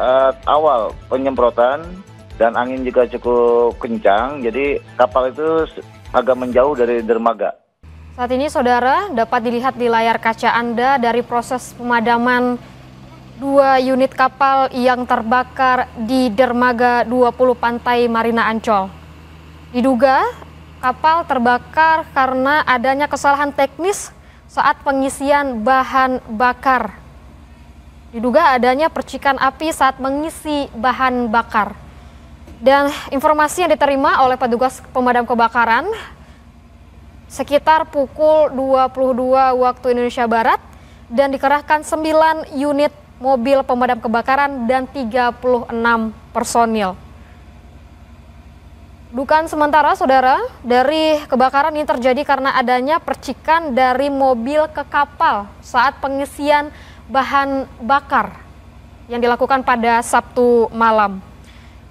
saat awal penyemprotan dan angin juga cukup kencang, jadi kapal itu agak menjauh dari dermaga. Saat ini saudara dapat dilihat di layar kaca Anda dari proses pemadaman 2 unit kapal yang terbakar di dermaga 20 Pantai Marina Ancol. Diduga kapal terbakar karena adanya kesalahan teknis saat pengisian bahan bakar. Diduga adanya percikan api saat mengisi bahan bakar. Dan informasi yang diterima oleh petugas pemadam kebakaran sekitar pukul 22 waktu Indonesia Barat dan dikerahkan 9 unit mobil pemadam kebakaran dan 36 personil. Dugaan sementara saudara dari kebakaran ini terjadi karena adanya percikan dari mobil ke kapal saat pengisian bahan bakar yang dilakukan pada Sabtu malam.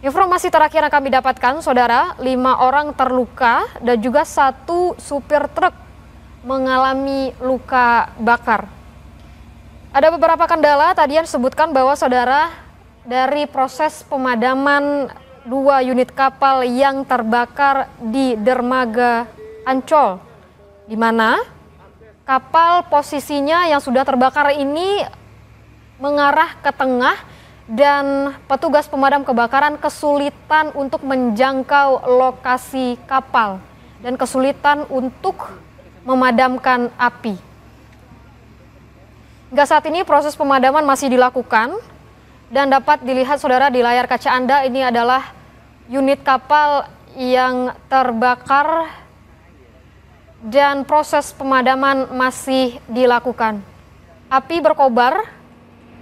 Informasi terakhir yang kami dapatkan, saudara, 5 orang terluka dan juga 1 supir truk mengalami luka bakar. Ada beberapa kendala tadi yang disebutkan bahwa saudara dari proses pemadaman 2 unit kapal yang terbakar di dermaga Ancol, di mana kapal posisinya yang sudah terbakar ini mengarah ke tengah dan petugas pemadam kebakaran kesulitan untuk menjangkau lokasi kapal dan kesulitan untuk memadamkan api. Hingga saat ini proses pemadaman masih dilakukan dan dapat dilihat saudara di layar kaca Anda ini adalah unit kapal yang terbakar dan proses pemadaman masih dilakukan. Api berkobar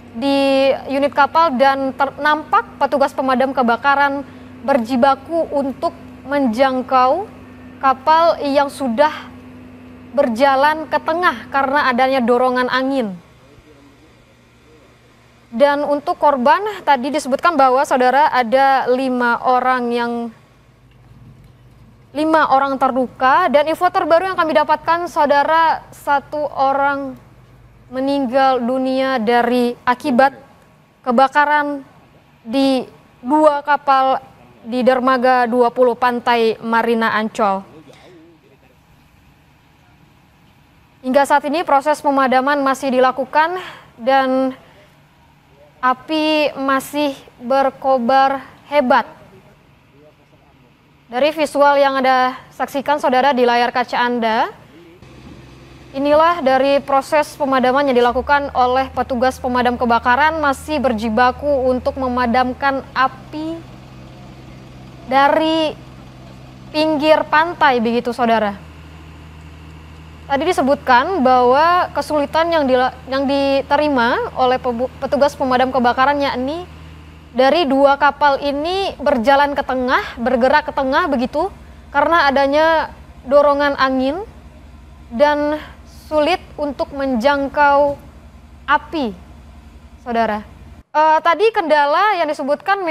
di unit kapal dan nampak petugas pemadam kebakaran berjibaku untuk menjangkau kapal yang sudah berjalan ke tengah karena adanya dorongan angin. Dan untuk korban tadi disebutkan bahwa saudara ada 5 orang terluka dan info terbaru yang kami dapatkan saudara 1 orang meninggal dunia dari akibat kebakaran di 2 kapal di dermaga 20 Pantai Marina Ancol. Hingga saat ini proses pemadaman masih dilakukan dan api masih berkobar hebat. Dari visual yang Anda saksikan saudara di layar kaca Anda, inilah dari proses pemadaman yang dilakukan oleh petugas pemadam kebakaran masih berjibaku untuk memadamkan api dari pinggir pantai begitu saudara. Tadi disebutkan bahwa kesulitan yang diterima oleh petugas pemadam kebakaran yakni dari 2 kapal ini berjalan ke tengah, bergerak ke tengah begitu karena adanya dorongan angin dan sulit untuk menjangkau api, saudara. Tadi kendala yang disebutkan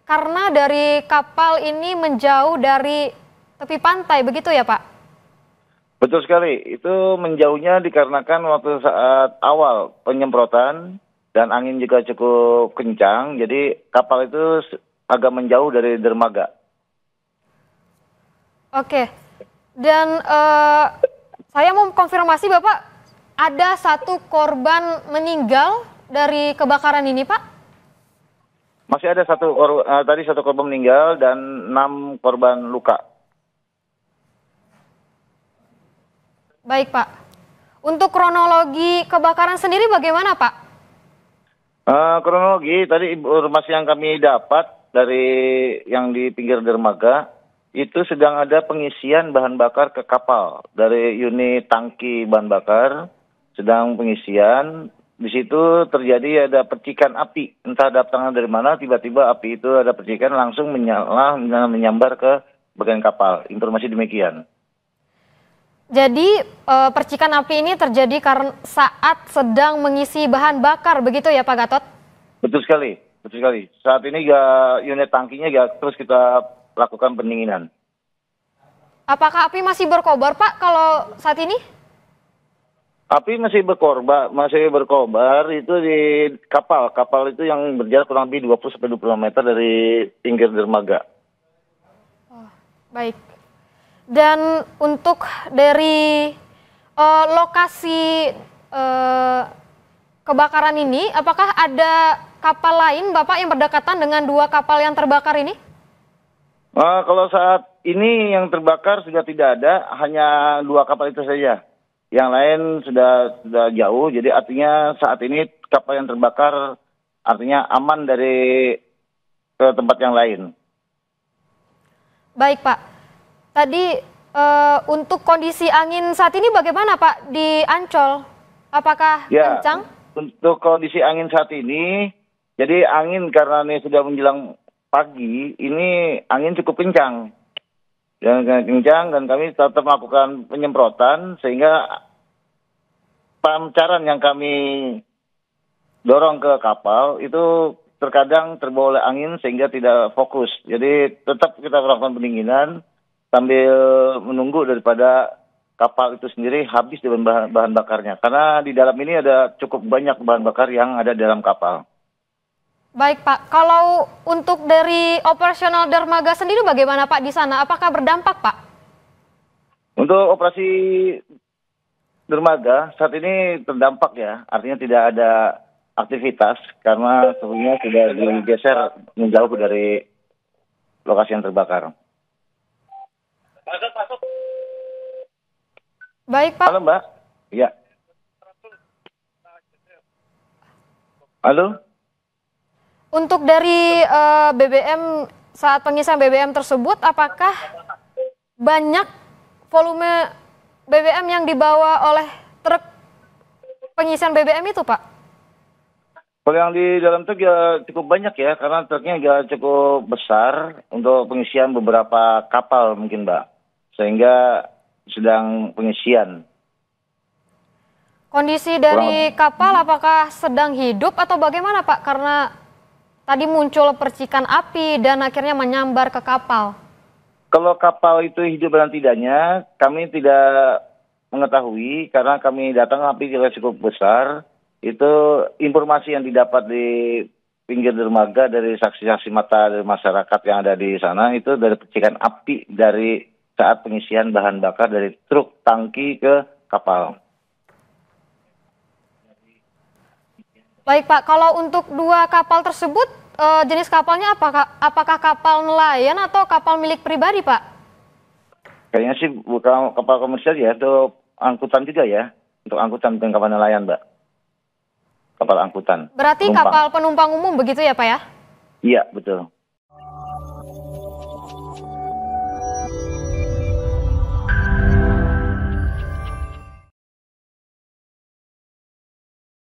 karena dari kapal ini menjauh dari tepi pantai, begitu ya Pak? Betul sekali, itu menjauhnya dikarenakan waktu saat awal penyemprotan dan angin juga cukup kencang, jadi kapal itu agak menjauh dari dermaga. Oke, dan saya mau konfirmasi Bapak, ada 1 korban meninggal dari kebakaran ini Pak? Masih ada tadi 1 korban meninggal dan 6 korban luka. Baik Pak, untuk kronologi kebakaran sendiri bagaimana Pak? Kronologi tadi informasi yang kami dapat dari yang di pinggir dermaga, itu sedang ada pengisian bahan bakar ke kapal dari unit tangki bahan bakar, sedang pengisian. Di situ terjadi ada percikan api, entah datangnya dari mana, tiba-tiba api itu ada percikan langsung menyala, menyambar ke bagian kapal. Informasi demikian. Jadi percikan api ini terjadi karena saat sedang mengisi bahan bakar, begitu ya Pak Gatot? Betul sekali, betul sekali. Saat ini unit tangkinya terus kita lakukan pendinginan. Apakah api masih berkobar Pak kalau saat ini? Api masih berkobar itu di kapal itu yang berjarak kurang lebih 20 sampai 25 meter dari pinggir dermaga. Baik. Dan untuk dari lokasi kebakaran ini, apakah ada kapal lain, Bapak, yang berdekatan dengan dua kapal yang terbakar ini? Kalau saat ini yang terbakar sudah tidak ada, hanya dua kapal itu saja. Yang lain sudah jauh, jadi artinya saat ini kapal yang terbakar artinya aman dari ke tempat yang lain. Baik, Pak. Tadi untuk kondisi angin saat ini bagaimana, Pak, di Ancol? Apakah kencang? Untuk kondisi angin saat ini, jadi angin karena ini sudah menjelang pagi, ini angin cukup kencang. Dan kami tetap melakukan penyemprotan sehingga pancaran yang kami dorong ke kapal itu terkadang terbawa oleh angin sehingga tidak fokus. Jadi tetap kita melakukan pendinginan sambil menunggu daripada kapal itu sendiri habis dengan bahan bakarnya. Karena di dalam ini ada cukup banyak bahan bakar yang ada di dalam kapal. Baik, Pak. Kalau untuk dari operasional dermaga sendiri bagaimana, Pak, di sana? Apakah berdampak, Pak? Untuk operasi dermaga saat ini terdampak ya, artinya tidak ada aktivitas karena sebenarnya sudah digeser menjauh dari lokasi yang terbakar. Baik, Pak. Halo, Mbak. Iya. Halo. Untuk dari BBM, saat pengisian BBM tersebut, apakah banyak volume BBM yang dibawa oleh truk pengisian BBM itu, Pak? Kalau yang di dalam truk ya cukup banyak ya, karena truknya juga cukup besar untuk pengisian beberapa kapal mungkin, Mbak. Sehingga sedang pengisian. Kondisi dari kapal apakah sedang hidup atau bagaimana, Pak? Karena tadi muncul percikan api dan akhirnya menyambar ke kapal. Kalau kapal itu hidup dan tidaknya, kami tidak mengetahui karena kami datang api juga cukup besar. Itu informasi yang didapat di pinggir dermaga dari saksi-saksi mata dari masyarakat yang ada di sana itu dari percikan api dari saat pengisian bahan bakar dari truk tangki ke kapal. Baik, Pak, kalau untuk dua kapal tersebut jenis kapalnya apakah kapal nelayan atau kapal milik pribadi, Pak? Kayaknya sih bukan kapal komersial ya, untuk angkutan juga ya. Untuk angkutan bukan kapal nelayan, Mbak. Kapal angkutan. Berarti penumpang. kapal penumpang umum begitu ya, Pak ya? Iya, betul.